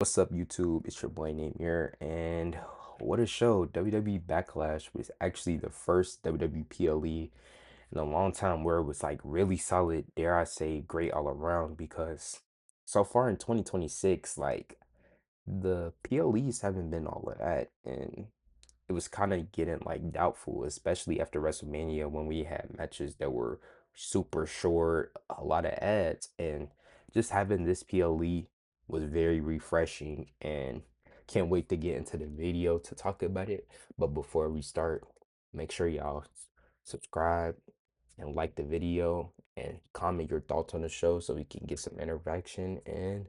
What's up, YouTube? It's your boy named here, and what a show! WWE Backlash was actually the first WWE PLE in a long time where it was like really solid, dare I say, great all around. Because so far in 2026, like the PLEs haven't been all of that, and it was kind of getting like doubtful, especially after WrestleMania when we had matches that were super short, a lot of ads, and just having this PLE was very refreshing and can't wait to get into the video to talk about it. But before we start, make sure y'all subscribe and like the video and comment your thoughts on the show so we can get some interaction, and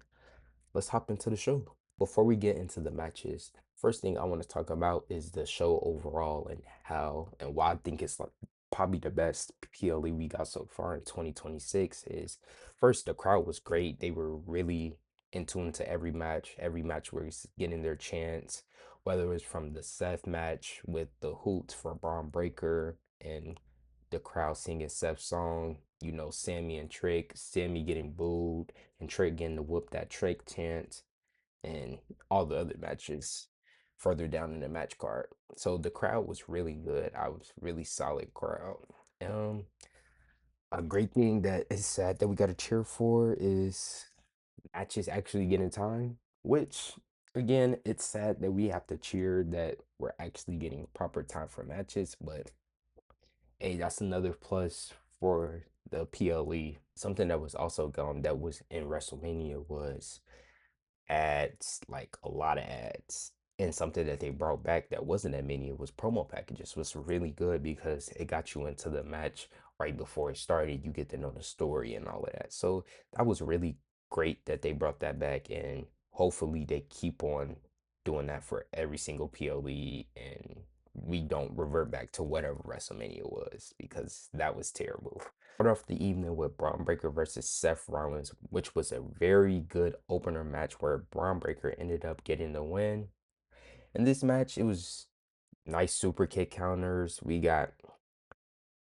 let's hop into the show. Before we get into the matches, first thing I want to talk about is the show overall and how and why I think it's like probably the best PLE we got so far in 2026 is first, the crowd was great. They were really in tune to every match where he's getting their chance, whether it was from the Seth match with the hoots for Braun Breaker and the crowd singing Seth's song, Sammy and Trick, Sammy getting booed and Trick getting to whoop that Trick chant, and all the other matches further down in the match card. So the crowd was really good. I was really solid crowd. Um, a great thing that is sad that we got to cheer for is matches actually getting time, which again, it's sad that we have to cheer that we're actually getting proper time for matches, but hey, that's another plus for the PLE. Something that was also gone that was in WrestleMania was ads, like a lot of ads. And something that they brought back that wasn't that many was promo packages, was really good because it got you into the match right before it started. You get to know the story and all of that. So that was really great that they brought that back, and hopefully they keep on doing that for every single PLE, and we don't revert back to whatever WrestleMania was because that was terrible. Start off the evening with Braun Breaker versus Seth Rollins, which was a very good opener match where Braun Breaker ended up getting the win. In this match, it was nice super kick counters. We got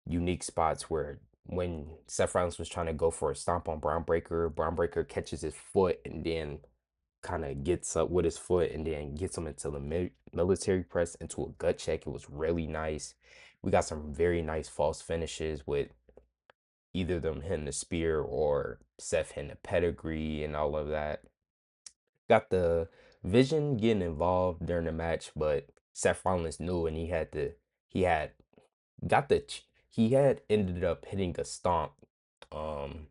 unique spots where when Seth Rollins was trying to go for a stomp on Braun Breaker catches his foot and then kind of gets up with his foot and then gets him into the military press into a gut check. It was really nice. We got some very nice false finishes with either them hitting the spear or Seth hitting the pedigree and all of that. Got the Vision getting involved during the match, but Seth Rollins knew, and he had got the he had ended up hitting a stomp um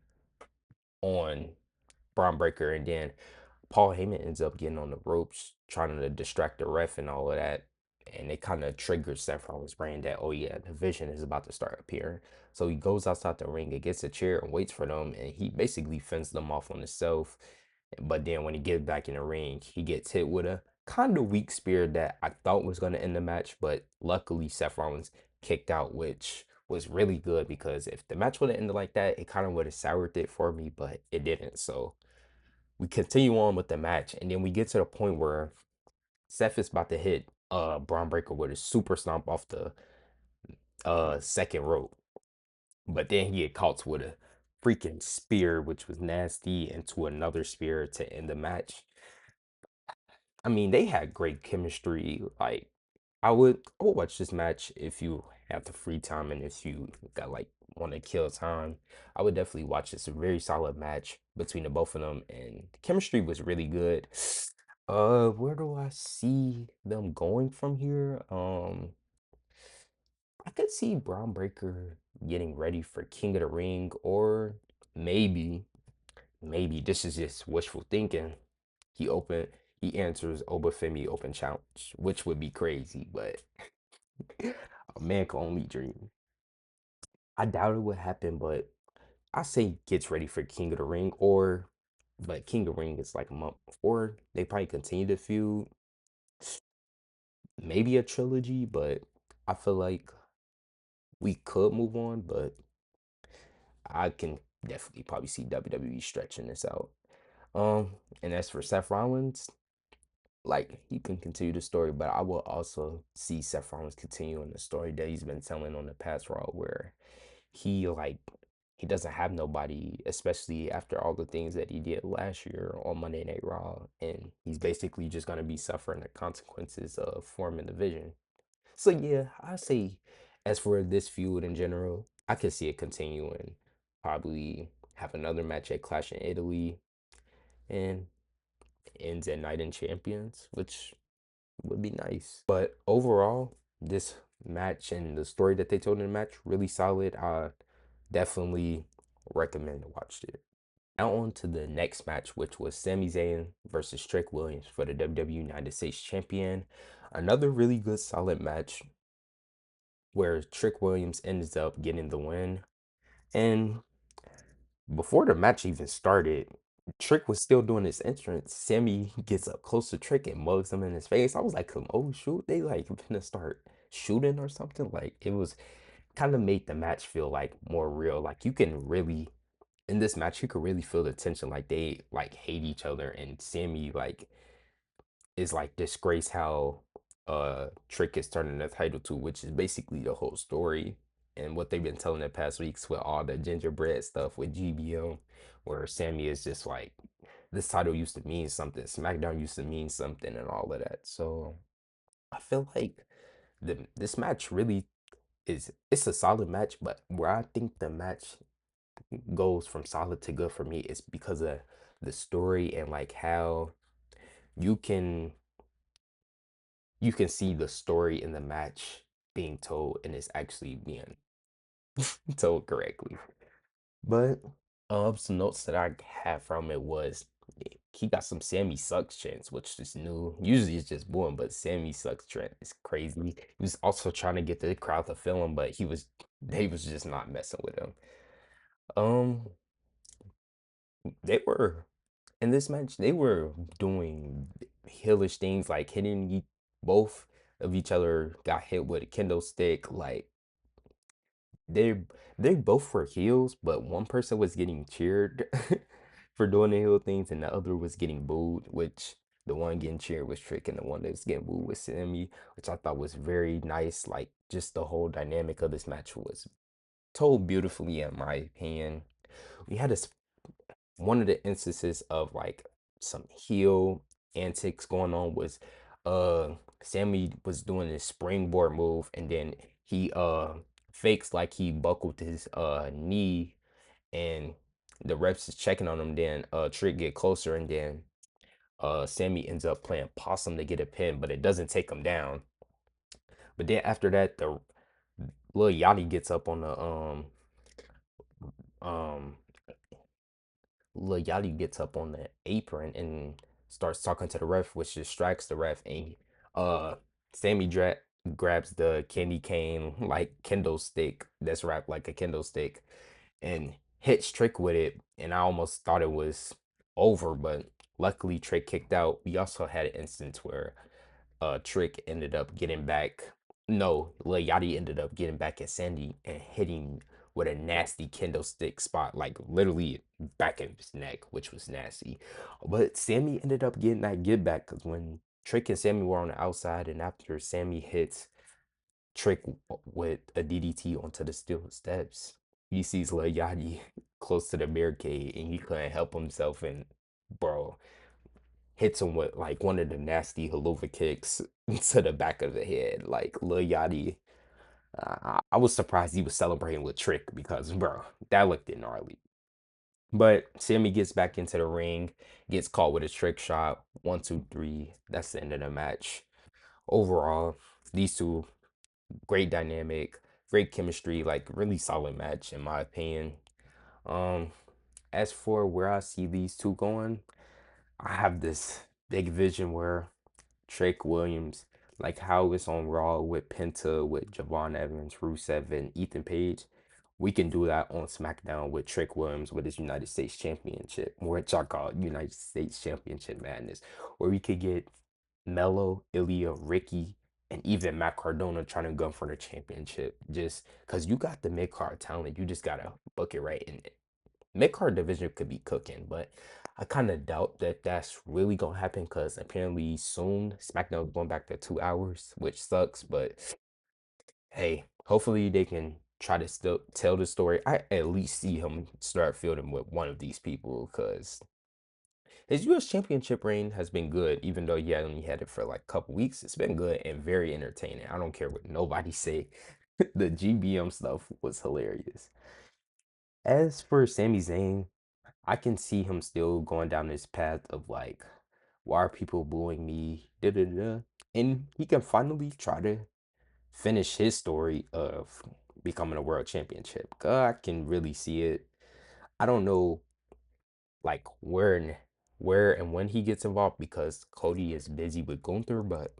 on Braun Breaker, and then Paul Heyman ends up getting on the ropes trying to distract the ref and all of that. And it kind of triggers Seth Rollins' brain that, oh yeah, the Vision is about to start appearing. So he goes outside the ring and gets a chair and waits for them. And he basically fends them off on himself. But then when he gets back in the ring, he gets hit with a kind of weak spear that I thought was going to end the match. But luckily, Seth Rollins kicked out, which was really good because if the match would have ended like that, it kind of would have soured it for me, but it didn't. So we continue on with the match, and then we get to the point where Seth is about to hit Braun Breaker with a super stomp off the second rope. But then he get caught with a freaking spear, which was nasty, into another spear to end the match. I mean, they had great chemistry. Like, I would watch this match if you have the free time and if you got like want to kill time. I would definitely watch this. A very solid match between the both of them, and the chemistry was really good. Where do I see them going from here? I could see Braun Breaker getting ready for King of the Ring, or maybe, maybe this is just wishful thinking. He open he answers Obafemi open challenge, which would be crazy, but a man can only dream. I doubt it would happen, but I say gets ready for King of the Ring, or but King of the Ring is like a month, or they probably continue to feud, maybe a trilogy, but I feel like we could move on, but I can definitely probably see WWE stretching this out. And as for Seth Rollins, like he can continue the story, but I will also see Seth Rollins continuing the story that he's been telling on the past Raw, where he like he doesn't have nobody, especially after all the things that he did last year on Monday Night Raw, and he's basically just gonna be suffering the consequences of forming the vision. So yeah, I say as for this feud in general, I could see it continuing. Probably have another match at Clash in Italy and ends at Night in Champions, which would be nice. But overall, this match and the story that they told in the match really solid. I definitely recommend to watch it. Now on to the next match, which was Sami Zayn versus Trick Williams for the WWE United States Champion. Another really good solid match where Trick Williams ends up getting the win. And before the match even started, Trick was still doing his entrance. Sammy gets up close to Trick and mugs him in his face. I was like, oh shoot, they like gonna start shooting or something. Like it was kind of made the match feel like more real. Like you can really in this match, you could really feel the tension. Like they like hate each other, and Sammy like is like disgrace how Trick is turning the title to, which is basically the whole story and what they've been telling the past weeks with all the gingerbread stuff with GBO, where Sammy is just like this title used to mean something, SmackDown used to mean something, and all of that. So I feel like this match really is it's a solid match, but where I think the match goes from solid to good for me is because of the story and like how you can you can see the story in the match being told and it's actually being told correctly. But some notes that I had from it was he got some Sammy sucks chants, which is new. Usually it's just boom, but Sammy sucks chant is crazy. He was also trying to get the crowd to feel him, but they was just not messing with him. Um, they were in this match, they were doing heelish things like both of each other got hit with a kendo stick. Like they they both were heels, but one person was getting cheered for doing the heel things, and the other was getting booed. Which the one getting cheered was Trick, and the one that was getting booed was Sammy, which I thought was very nice. Like just the whole dynamic of this match was told beautifully, in my opinion. We had this one of the instances of like some heel antics going on was uh Sammy was doing this springboard move and then he fakes like he buckled his knee and the reps is checking on him, then Trick get closer and then Sammy ends up playing possum to get a pin, but it doesn't take him down. But then after that the Lil Yachty gets up on the um Lil Yachty gets up on the apron and starts talking to the ref, which distracts the ref. And uh, Sammy grabs the candy cane like kendo stick that's wrapped like a kendo stick and hits Trick with it. And I almost thought it was over, but luckily Trick kicked out. We also had an instance where Trick ended up getting back. No, Lil Yachty ended up getting back at Sandy and hitting with a nasty kendo stick spot, like literally back of his neck, which was nasty. But Sammy ended up getting that get back because when Trick and Sammy were on the outside, and after Sammy hits Trick with a DDT onto the steel steps, he sees Lil Yachty close to the barricade and he couldn't help himself. And bro, hits him with like one of the nasty haluva kicks to the back of the head. Like Lil Yachty, I was surprised he was celebrating with Trick because, bro, that looked gnarly. But Sammy gets back into the ring, gets caught with a trick shot. One, two, three. That's the end of the match. Overall, these two, great dynamic, great chemistry, like really solid match in my opinion. Um, as for where I see these two going, I have this big vision where Trick Williams, like how it's on Raw with Penta, with Javon Evans, Rusev, and Ethan Page. We can do that on SmackDown with Trick Williams with his United States Championship, which I call United States Championship Madness, where we could get Mello, Ilya, Ricky, and even Matt Cardona trying to gun for the championship. Just because you got the mid card talent, you just gotta book it right. And mid-card division could be cooking, but I kind of doubt that that's really gonna happen because apparently soon SmackDown's going back to 2 hours, which sucks. But hey, hopefully they can try to still tell the story, I at least see him start feuding with one of these people because his U.S. Championship reign has been good, even though he had only had it for like a couple weeks. It's been good and very entertaining. I don't care what nobody say. The GBM stuff was hilarious. As for Sami Zayn, I can see him still going down this path of like, why are people booing me? Da, da, da. And he can finally try to finish his story of becoming a world championship. I can really see it. I don't know like where and when he gets involved because Cody is busy with Gunther, but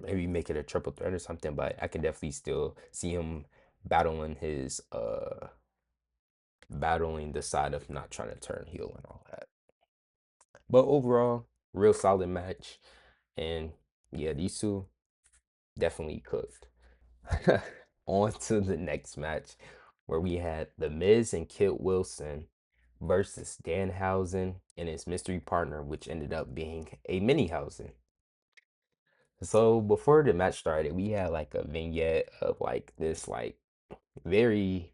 maybe make it a triple threat or something. But I can definitely still see him battling his battling the side of not trying to turn heel and all that. But overall, real solid match. And yeah, these two definitely cooked. On to the next match where we had The Miz and Kit Wilson versus Danhausen and his mystery partner, which ended up being a Minihausen. So before the match started, we had like a vignette of like this like very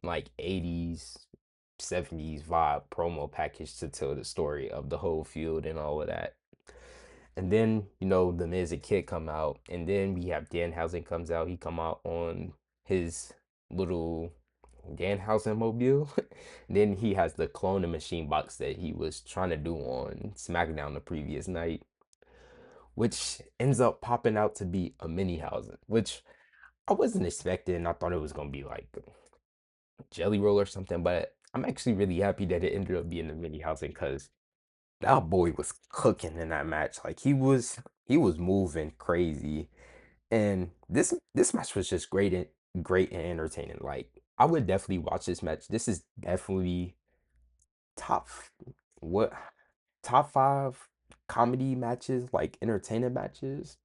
like 80s 70s vibe promo package to tell the story of the whole feud and all of that. And then, the Miz and Kid come out, and then we have Danhausen comes out. He come out on his little Danhausen mobile. Then he has the cloning machine box that he was trying to do on SmackDown the previous night, which ends up popping out to be a mini housing, which I wasn't expecting. I thought it was gonna be like a jelly roll or something, but I'm actually really happy that it ended up being a mini housing because that boy was cooking in that match. Like he was moving crazy. And this match was just great and entertaining. Like I would definitely watch this match. This is definitely top what top 5 comedy matches, like entertaining matches.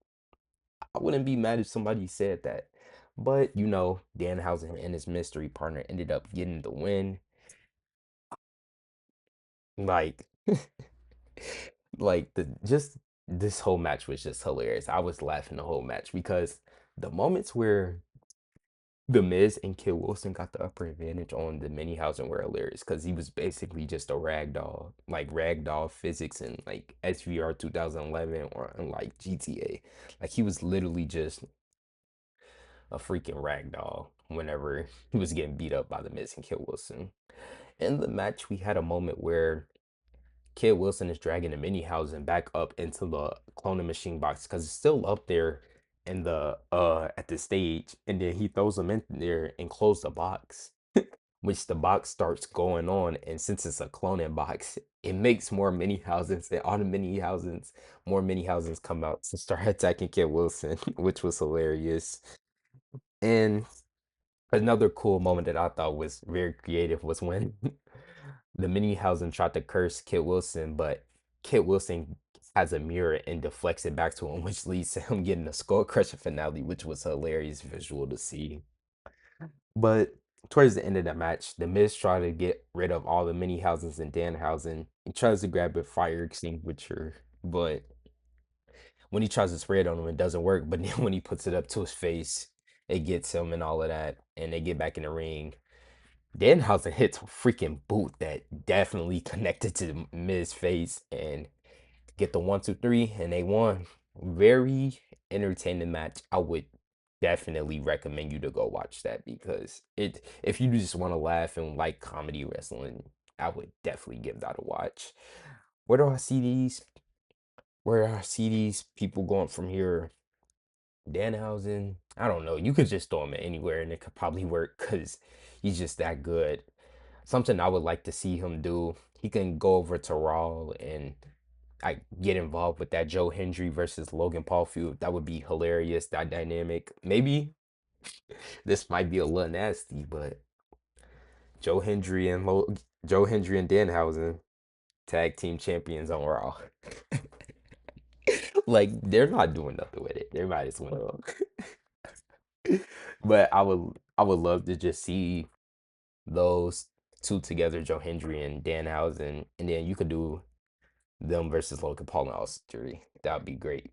I wouldn't be mad if somebody said that. But Danhausen and his mystery partner ended up getting the win. Like like the just this whole match was just hilarious. I was laughing the whole match because the moments where the Miz and Kid Wilson got the upper advantage on the Minihausen were hilarious because he was basically just a ragdoll, like ragdoll physics in like SVR 2011 or in like GTA. Like he was literally just a freaking ragdoll whenever he was getting beat up by the Miz and Kid Wilson. In the match, we had a moment where Kid Wilson is dragging the Minihausen back up into the cloning machine box because it's still up there in the at the stage, and then he throws them in there and close the box, which the box starts going on, and since it's a cloning box, it makes more mini houses, and all the mini houses, more mini houses come out to start attacking Kid Wilson, which was hilarious. And another cool moment that I thought was very creative was when the Minihausen tried to curse Kit Wilson, but Kit Wilson has a mirror and deflects it back to him, which leads to him getting a skull crusher finale, which was a hilarious visual to see. But towards the end of the match, the Miz tried to get rid of all the Minihausens and Danhausen. He tries to grab a fire extinguisher, but when he tries to spray it on him, it doesn't work. But then when he puts it up to his face, it gets him and all of that, and they get back in the ring. Danhausen hits a freaking boot that definitely connected to Miz's face and get the 1, 2, 3, and they won. Very entertaining match. I would definitely recommend you to go watch that because if you just want to laugh and like comedy wrestling, I would definitely give that a watch. Where do I see these? Where do I see these people going from here? Danhausen, I don't know. You could just throw him anywhere and it could probably work because he's just that good. Something I would like to see him do. He can go over to Raw and get involved with that Joe Hendry versus Logan Paul feud. That would be hilarious. That dynamic. Maybe this might be a little nasty, but Joe Hendry and Danhausen tag team champions on Raw. Like they're not doing nothing with it. They might as well. But I would love to just see those two together, Joe Hendry and Danhausen, and then you could do them versus Logan Paul and Austin Theory. That would be great.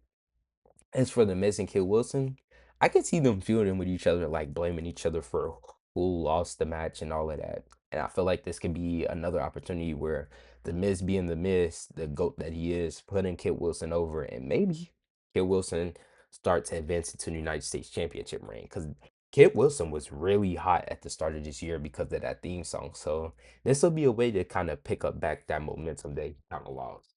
As for the Miz and Kid Wilson, I could see them feuding with each other, like blaming each other for who lost the match and all of that. And I feel like this could be another opportunity where the Miz being the Miz, the GOAT that he is, putting Kit Wilson over, and maybe Kit Wilson starts advancing to the United States Championship reign. Because Kit Wilson was really hot at the start of this year because of that theme song. So this will be a way to kind of pick up back that momentum they kind of lost.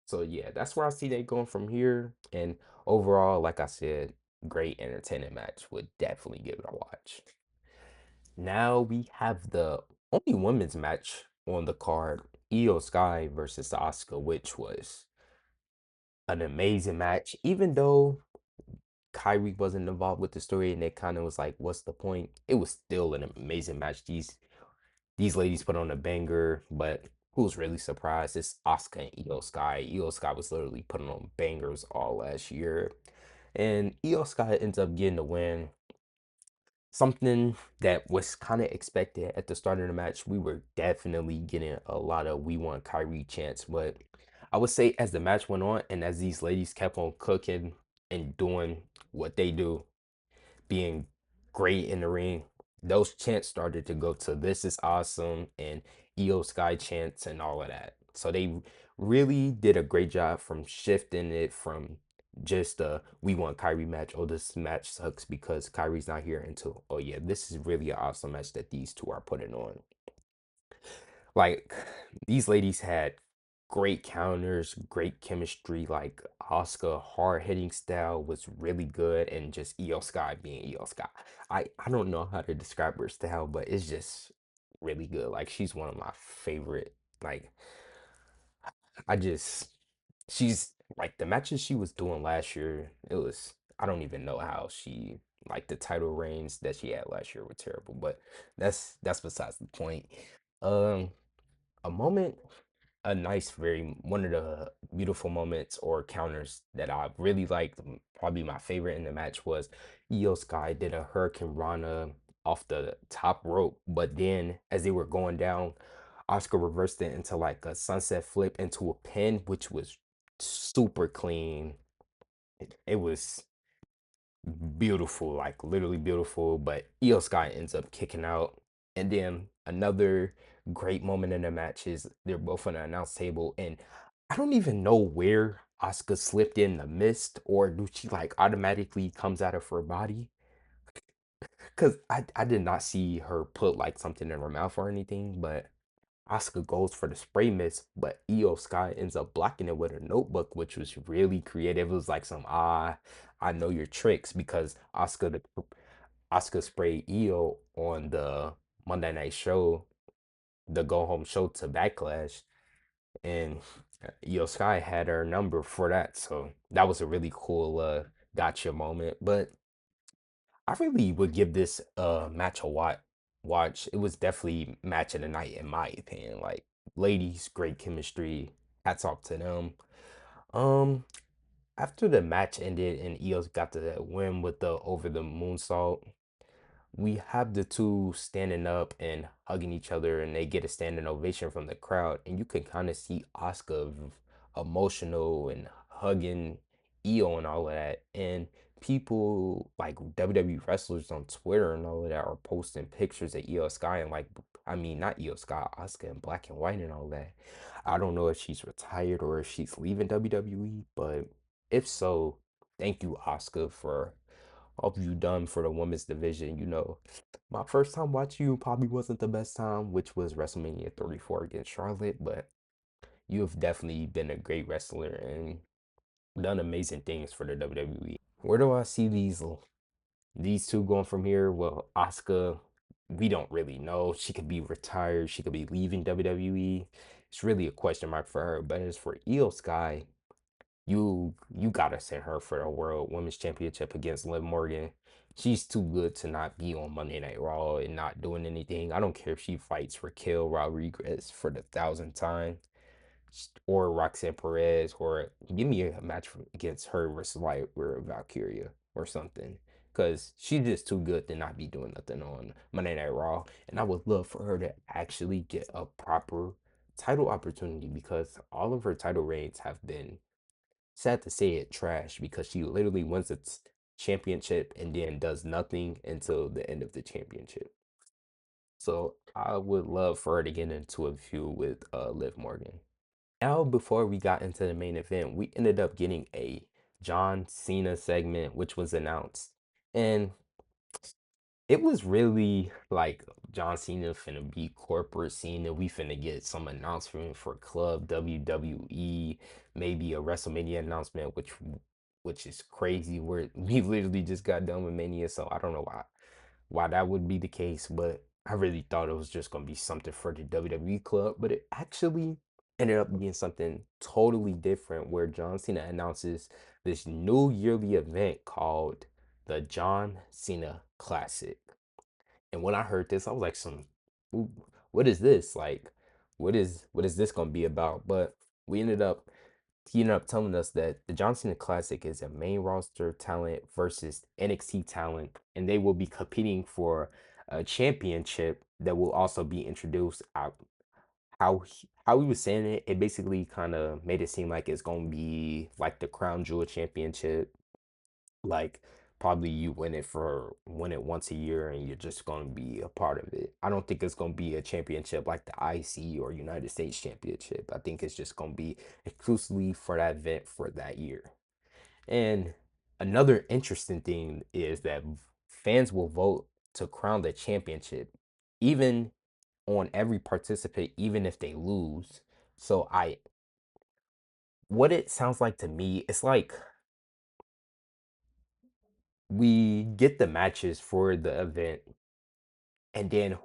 So yeah, that's where I see they going from here. And overall, like I said, great entertaining match. Would definitely give it a watch. Now we have the only women's match on the card, Io Sky versus Asuka, which was an amazing match. Even though Kyrie wasn't involved with the story and it kind of was like, what's the point? It was still an amazing match. These ladies put on a banger, but who's really surprised? It's Asuka and Io Sky. Io Sky was literally putting on bangers all last year. And Io Sky ends up getting the win. Something that was kind of expected at the start of the match. We were definitely getting a lot of "We want Kyrie" chants, but I would say as the match went on and as these ladies kept on cooking and doing what they do, being great in the ring, those chants started to go to "This is awesome" and "EO Sky" chants and all of that. So they really did a great job from shifting it from just "We want Kyrie" match, oh this match sucks because Kyrie's not here, into oh yeah, this is really an awesome match that these two are putting on. Like these ladies had great counters, great chemistry. Like Asuka hard hitting style was really good, and just Io Sky being Io Sky. I don't know how to describe her style, but it's just really good. Like she's one of my favorite. Like I just she's like the matches she was doing last year. It was I don't even know how she like the title reigns that she had last year were terrible, but that's besides the point. Um, a moment a nice, very one of the beautiful moments or counters that I really liked. Probably my favorite in the match was Io Sky did a Hurricane Rana off the top rope, but then as they were going down, Oscar reversed it into like a sunset flip into a pin, which was super clean. It was beautiful, like literally beautiful. But Io Sky ends up kicking out. And then another great moment in the match is they're both on the announce table, and I don't even know where Asuka slipped in the mist, or do she like automatically comes out of her body? Cause I did not see her put like something in her mouth or anything, but Asuka goes for the spray mist, but Io Sky ends up blocking it with a notebook, which was really creative. It was like some I know your tricks because Asuka sprayed Io on the Monday night show, the go home show to Backlash, and Io Sky had her number for that. So that was a really cool gotcha moment. But I really would give this match a watch. It was definitely match of the night in my opinion. Like ladies, great chemistry. Hats off to them. Um, after the match ended and Eos got the win with the over the moonsault, we have the two standing up and hugging each other, and they get a standing ovation from the crowd, and you can kind of see Oscar emotional and hugging Io and all of that. And people like WWE wrestlers on Twitter and all of that are posting pictures of Io Sky and like I mean not Io Sky, Oscar in black and white and all that. I don't know if she's retired or if she's leaving WWE, but if so, thank you, Oscar, for all you done for the women's division. You know, my first time watching you probably wasn't the best time, which was WrestleMania 34 against Charlotte, but you have definitely been a great wrestler and done amazing things for the WWE. Where do I see these two going from here? Well, Asuka, we don't really know. She could be retired. She could be leaving WWE. It's really a question mark for her. But as for Io Sky, you gotta send her for the World Women's Championship against Liv Morgan. She's too good to not be on Monday Night Raw and not doing anything. I don't care if she fights Raquel Rodriguez for the thousandth time, or Roxanne Perez, or give me a match against her versus like or Valkyria or something. Cause she's just too good to not be doing nothing on Monday Night Raw. And I would love for her to actually get a proper title opportunity because all of her title reigns have been sad to say it trash because she literally wins it. championship and then does nothing until the end of the championship. So I would love for her to get into a feud with Liv Morgan. Now, before we got into the main event, we ended up getting a John Cena segment, which was announced. And it was really like John Cena finna be corporate Cena. We finna get some announcement for Club WWE, maybe a WrestleMania announcement, which is crazy. We literally just got done with Mania, so I don't know why that would be the case, but I really thought it was just gonna be something for the WWE club, but it actually ended up being something totally different where John Cena announces this new yearly event called the John Cena Classic. And when I heard this, I was like, "Ooh, what is this? Like, what is this gonna be about?" But we ended up he ended up telling us that the John Cena Classic is a main roster talent versus NXT talent, and they will be competing for a championship that will also be introduced. How we was saying it, it basically kind of made it seem like it's gonna be like the Crown Jewel Championship, like probably you win it once a year and you're just going to be a part of it. I don't think it's going to be a championship like the IC or United States Championship. I think it's just going to be exclusively for that event for that year. And another interesting thing is that fans will vote to crown the championship even on every participant even if they lose. So I what it sounds like to me, it's like we get the matches for the event, and then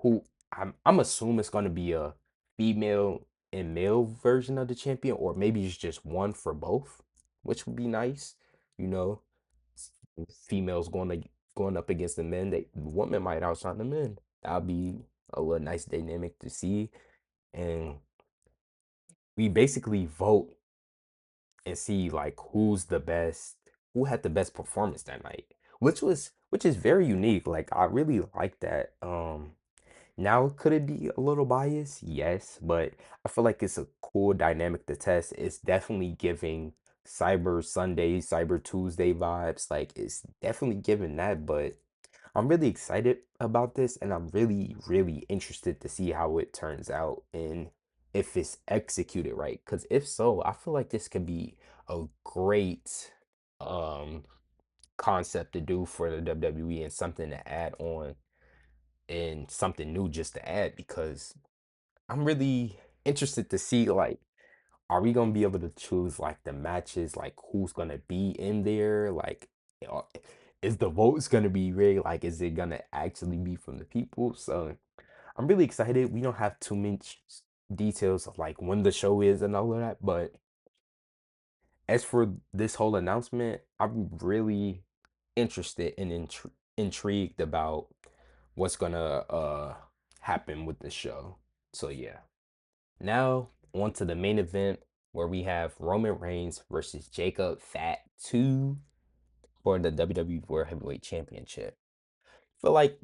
I'm assuming it's gonna be a female and male version of the champion, or maybe it's just one for both, which would be nice. You know, s- females going up against the men. The women might outshine the men. That'll be a little nice dynamic to see. And we basically vote and see like who had the best performance that night, which is very unique. Like I really like that. Now could it be a little biased? Yes, but I feel like it's a cool dynamic to test. It's definitely giving Cyber Sunday, Cyber Tuesday vibes. Like it's definitely giving that, but I'm really excited about this and I'm really, really interested to see how it turns out and if it's executed right. Because if so, I feel like this could be a great um concept to do for the WWE and something to add on and something new just to add because I'm really interested to see like are we gonna be able to choose like the matches, like who's gonna be in there? Like, uh, is the votes gonna be rigged? Like, is it gonna actually be from the people? So I'm really excited. We don't have too much details of like when the show is and all of that, but as for this whole announcement, I'm really interested and intrigued about what's gonna happen with the show. So yeah. Now, on to the main event where we have Roman Reigns versus Jacob Fat 2 for the WWE World Heavyweight Championship. Feel like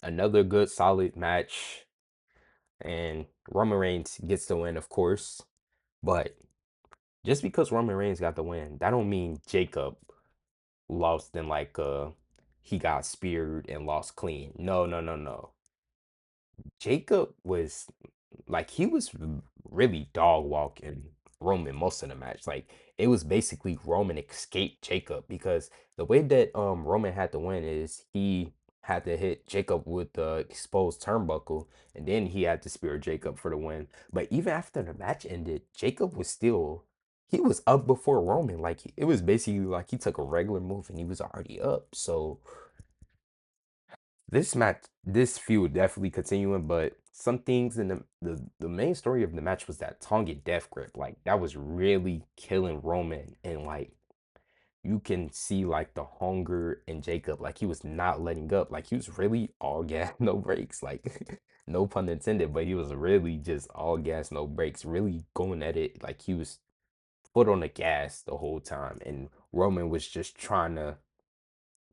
another good solid match and Roman Reigns gets the win, of course. But just because Roman Reigns got the win, that don't mean Jacob lost and like he got speared and lost clean. No, no, no, no. Jacob was like he was really dog walking Roman most of the match. Like it was basically Roman escaped Jacob because the way that Roman had to win is he had to hit Jacob with the exposed turnbuckle and then he had to spear Jacob for the win. But even after the match ended, Jacob was still he was up before Roman. Like it was basically like he took a regular move and he was already up. So this feud definitely continuing, but some things in the main story of the match was that Tonga death grip, like that was really killing Roman, and like you can see like the hunger in Jacob, like he was not letting up, like he was really all gas, no brakes, like no pun intended, but he was really just all gas, no brakes, really going at it, like he was foot on the gas the whole time, and Roman was just trying to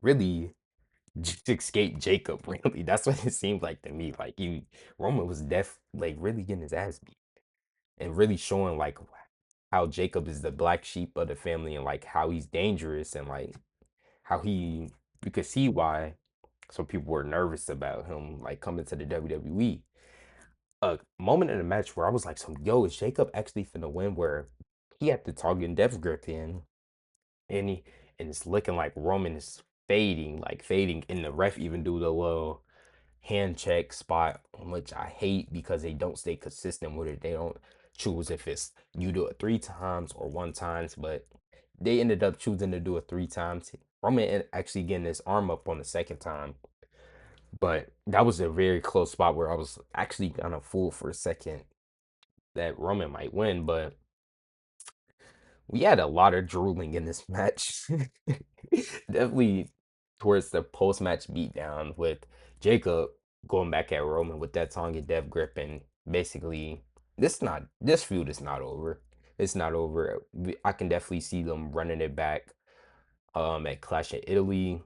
really just escape Jacob, really. That's what it seemed like to me. Like Roman was like really getting his ass beat and really showing like how Jacob is the black sheep of the family and like how he's dangerous and like how he you could see why some people were nervous about him like coming to the WWE. A moment in the match where I was like, "So yo, is Jacob actually finna win?" Where he had the target death grip in, and he and it's looking like Roman is fading, and the ref even do the little hand check spot, which I hate because they don't stay consistent with it. They don't choose if it's you do it 3 times or 1 times, but they ended up choosing to do it 3 times. Roman actually getting his arm up on the second time, but that was a very close spot where I was actually kind of fooled for a second that Roman might win, but we had a lot of drooling in this match. Definitely towards the post match beatdown with Jacob going back at Roman with that tongue and death grip, and basically this feud is not over. It's not over. I can definitely see them running it back at Clash of Italy.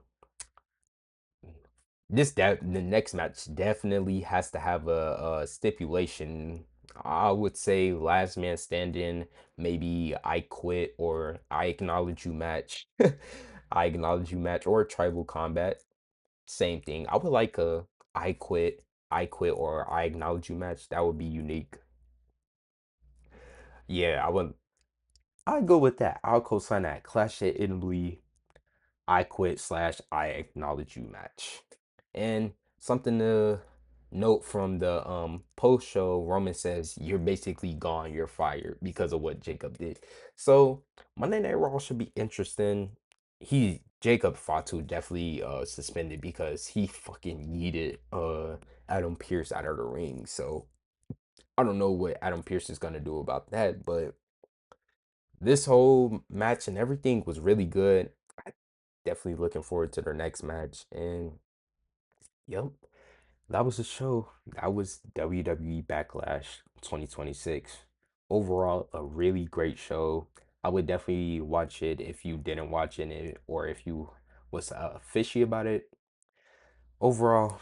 The next match definitely has to have a stipulation. I would say last man standing, maybe I quit or I acknowledge you match. I acknowledge you match or tribal combat. Same thing. I would like a I quit or I acknowledge you match. That would be unique. Yeah, I'd go with that. I'll co-sign that. Clash at Italy I quit slash I acknowledge you match. And something to note from the post show, Roman says you're basically gone, you're fired because of what Jacob did. So Monday Night Raw should be interesting. Jacob Fatu definitely suspended because he fucking yeeted Adam Pierce out of the ring. So I don't know what Adam Pierce is gonna do about that, but this whole match and everything was really good. Definitely looking forward to their next match. And yep, that was the show. That was WWE Backlash 2026. Overall, a really great show. I would definitely watch it if you didn't watch it or if you was fishy about it. Overall,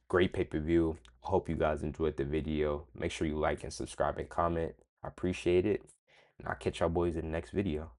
great pay-per-view. Hope you guys enjoyed the video. Make sure you like and subscribe and comment. I appreciate it. And I'll catch y'all boys in the next video.